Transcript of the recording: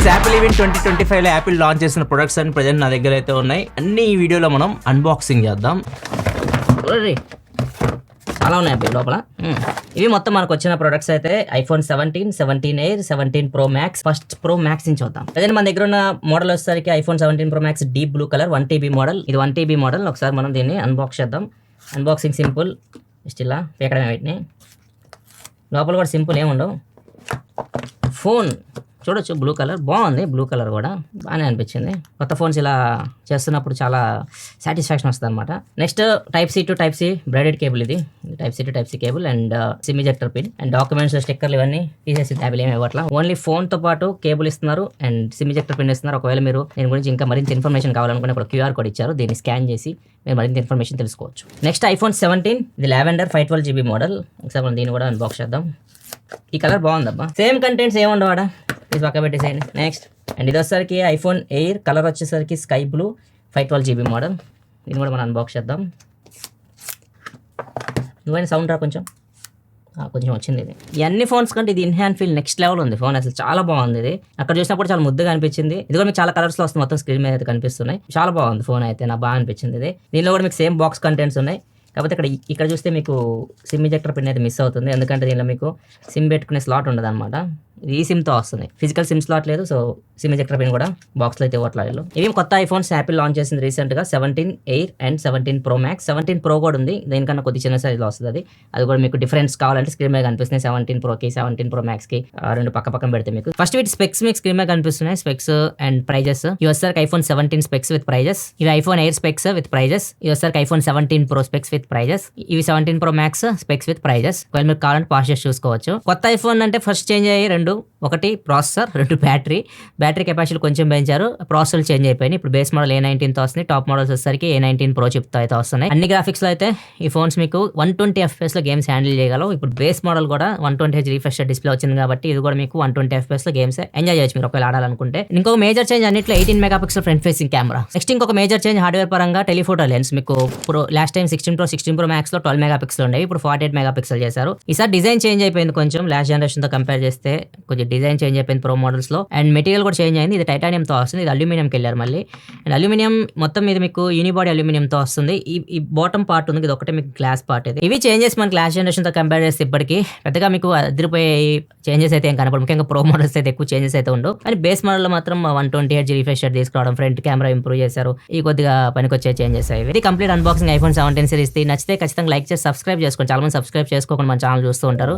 Friends, Apple event 2025 లో Apple launch చేసిన products అన్ని ప్రజెంట్ నా దగ్గర అయితే ఉన్నాయి. అన్ని ఈ వీడియోలో మనం అన్బాక్సింగ్ చేద్దాం. చాలా ఉన్నాయి యాపిల్ లోపల. ఇవి మొత్తం మనకు వచ్చిన ప్రొడక్ట్స్ అయితే iPhone 17, 17 air, 17 Pro max. First pro max నుంచి చూద్దాం. ప్రజెంట్ మన దగ్గర ఉన్న మోడల్ వచ్చేసరికి iPhone 17 Pro max deep blue colour 1TB model. ఇది 1TB మోడల్. ఒకసారి మనం దీన్ని అన్బాక్స్ చేద్దాం. అన్బాక్సింగ్ సింపుల్, జస్ట్ ఇలా పీకడమే వీటిని. లోపల కూడా సింపుల్ ఏముండవు. ఫోన్ చూడొచ్చు, బ్లూ కలర్ బాగుంది. బ్లూ కలర్ కూడా బాగానే అనిపించింది. కొత్త ఫోన్స్ ఇలా చేస్తున్నప్పుడు చాలా సాటిస్ఫాక్షన్ వస్తుంది అనమాట. Next type C to type C braided cable. ఇది type C to type C cable and SIM ejector pin and documents స్టిక్కర్లు ఇవన్నీ తీసేసి యాపిల్ ఏమి ఇవ్వట్లా. ఓన్లీ ఫోన్తో పాటు కేబుల్ ఇస్తున్నారు అండ్ సిమ్ ఇజెక్టర్ పిన్ ఇస్తున్నారు. ఒకవేళ మీరు దీని గురించి ఇంకా మరింత ఇన్ఫర్మేషన్ కావాలనుకునే ఇక్కడ QR కోడ్ ఇచ్చారు. దీన్ని స్కాన్ చేసి మీరు మరింత ఇన్ఫర్మేషన్ తెలుసుకోవచ్చు. నెక్స్ట్ ఐఫోన్ 17, ఇది లావెండర్ 512GB మోడల్. ఒకసారి మనం దీన్ని కూడా అన్బాక్స్ చేద్దాం. ఈ కలర్ బాగుందబ్బా. సేమ్ కంటెంట్స్ ఏముండవాడా, ఇది పక్క పెట్టేసేయండి. నెక్స్ట్ అండ్ ఇది వచ్చేసరికి ఐఫోన్ ఎయిర్, కలర్ వచ్చేసరికి స్కై బ్లూ 512GB మోడల్. ఇది కూడా మనం అన్బాక్స్ చేద్దాం. నువ్వైనా సౌండ్ రా కొంచెం వచ్చింది. ఇది ఈ అన్ని ఫోన్స్ కంటే ఇది ఇన్హాండ్ ఫీల్ నెక్స్ట్ లెవెల్ ఉంది. ఫోన్ అసలు చాలా బాగుంది. ఇది అక్కడ చూసినప్పుడు చాలా ముద్దుగా అనిపించింది. ఇది కూడా మీకు చాలా కలర్స్లో వస్తుంది. మొత్తం స్క్రీన్ మీద అయితే కనిపిస్తున్నాయి. చాలా బాగుంది ఫోన్ అయితే, నాకు బాగా అనిపించింది. ఇది దీనిలో కూడా మీకు సేమ్ బాక్స్ కంటెంట్స్ ఉన్నాయి. కాకపోతే ఇక్కడ చూస్తే మీకు సిమ్ ఇజెక్టర్ పిన్ అయితే మిస్ అవుతుంది. ఎందుకంటే దీనిలో మీకు సిమ్ పెట్టుకునే స్లాట్ ఉండదు అనమాట. ఇది ఈ సిమ్తో వస్తుంది. ఫిజికల్ సిమ్ స్లాట్ లేదు. సో సిమ్ ఇజెక్టర్ పిన్ కూడా బాక్స్లో అయితే ఇవ్వట్లేదు. ఇవి కొత్త ఐఫోన్స్ యాపిల్ లాంచ్ చేసింది రీసెంట్గా. 17 air and 17 Pro max. 17 pro కూడా ఉంది. దీనికన్నా కొద్ది చిన్న సైజ్లో వస్తుంది. అది కూడా మీకు డిఫరెన్స్ కావాలంటే స్క్రీన్ మీద కనిపిస్తున్నాయి. 17 ప్రోకి 17 ప్రో మ్యాక్స్కి రెండు పక్కన పెడితే మీకు ఫస్ట్ వీటి స్పెక్స్ మీకు స్క్రీన్ మీద కనిపిస్తున్నాయి. Specs and prices. ఇవి వచ్చేసరికి ఐఫోన్ 17 స్పెక్స్ విత్ ప్రైజెస్. ఇవి iPhone Air specs with prices. ఇవి వచ్చేసరికి iPhone 17 Pro specs with prices. ఇవి 17 Pro Max specs with prices. ఒకవేళ మీరు కావాలంటే పాస్ చేసి చూసుకోవచ్చు. కొత్త ఐఫోన్ అంటే ఫస్ట్ చేంజ్ అయ్యి రెండు, ఒకటి ప్రాసెసర్, రెండు బ్యాటరీ కెపాసిటీ కొంచెం పెంచారు. ప్రాసెసర్ చేంజ్ అయిపోయినాయి. ఇప్పుడు బేస్ మోడల్ A19తో వస్తుంది. టాప్ మోడల్స్ వచ్చేసరికి A19 ప్రో చిప్తో అయితే వస్తున్నాయి. అన్ని గ్రాఫిక్స్ లో అయితే ఈ ఫోన్స్ మీకు 120 FPS లో గేమ్స్ హ్యాండిల్ చేయగలవు. ఇప్పుడు బేస్ మోడల్ కూడా 120Hz రిఫ్రెష్ డిస్ప్లే వచ్చింది కాబట్టి ఇది కూడా మీకు 120 FPS లో గేమ్స్ ఎంజాయ్ చేయొచ్చు మీరు ఒకవేళ ఆడాలనుకుంటే. ఇంకొక మేజర్ చేంజ్ అన్నిట్లో 18 megapixel front facing camera. Next ఇంకొక మేజర్ చేంజ్ హార్డ్వేర్ పరంగా టెలిఫోటో లెన్స్. మీకు లాస్ట్ టైం 16 ప్రో మ్యాక్స్ లో 12 మెగాపిక్సెల్ ఉండేవి. ఇప్పుడు 48 మెగాపిక్సెల్ చేశారు. ఈసారి డిజైన్ చేంజ్ అయిపోయింది కొంచెం. లాస్ట్ జనరేషన్ తో కంపేర్ చేస్తే కొంచెం డిజైన్ చేంజ్ అయిపోయింది ప్రో మోడల్స్ లో. అండ్ మెటీరియల్ కూడా చేంజ్ అయింది. ఇది టైటానియం తో వస్తుంది. ఇది అల్యూమినియంకి వెళ్ళారు మళ్ళీ. అండ్ అల్యూమినియం మొత్తం మీద మీకు యూనిబాడీ అల్యూమినియం తో వస్తుంది. ఈ బాటమ్ పార్ట్ ఉంది, ఇది ఒకటే మీకు గ్లాస్ పార్ట్. ఇది ఇవి చేంజెస్ మనకి లాస్ట్ జనరేషన్ తో కంపేర్ చేస్తే ఇప్పటికి పెద్దగా మీకు అదిరిపోయే చేంజెస్ అయితే ఏం కనపడదు. ముఖ్యంగా ప్రో మోడల్స్ అయితే ఎక్కువ చేంజెస్ అయితే ఉండవు. కానీ బేస్ మోడల్ లో మాత్రం 120Hz రిఫ్రెష్ తీసుకురావడం, ఫ్రంట్ కెమెరా ఇంప్రూవ్ చేశారు. ఈ కొద్దిగా పనికొచ్చే చేంజెస్ అవి. ఇది కంప్లీట్ అన్బాక్సింగ్ ఐఫోన్ 17 సిరీస్. నచ్చితే ఖచ్చితంగా లైక్ చేసి సబ్స్క్రైబ్ చేసుకోండి. చాలా మంది సబ్స్క్రైబ్ చేసుకోకుండా మన ఛానల్ చూస్తూ ఉంటారు.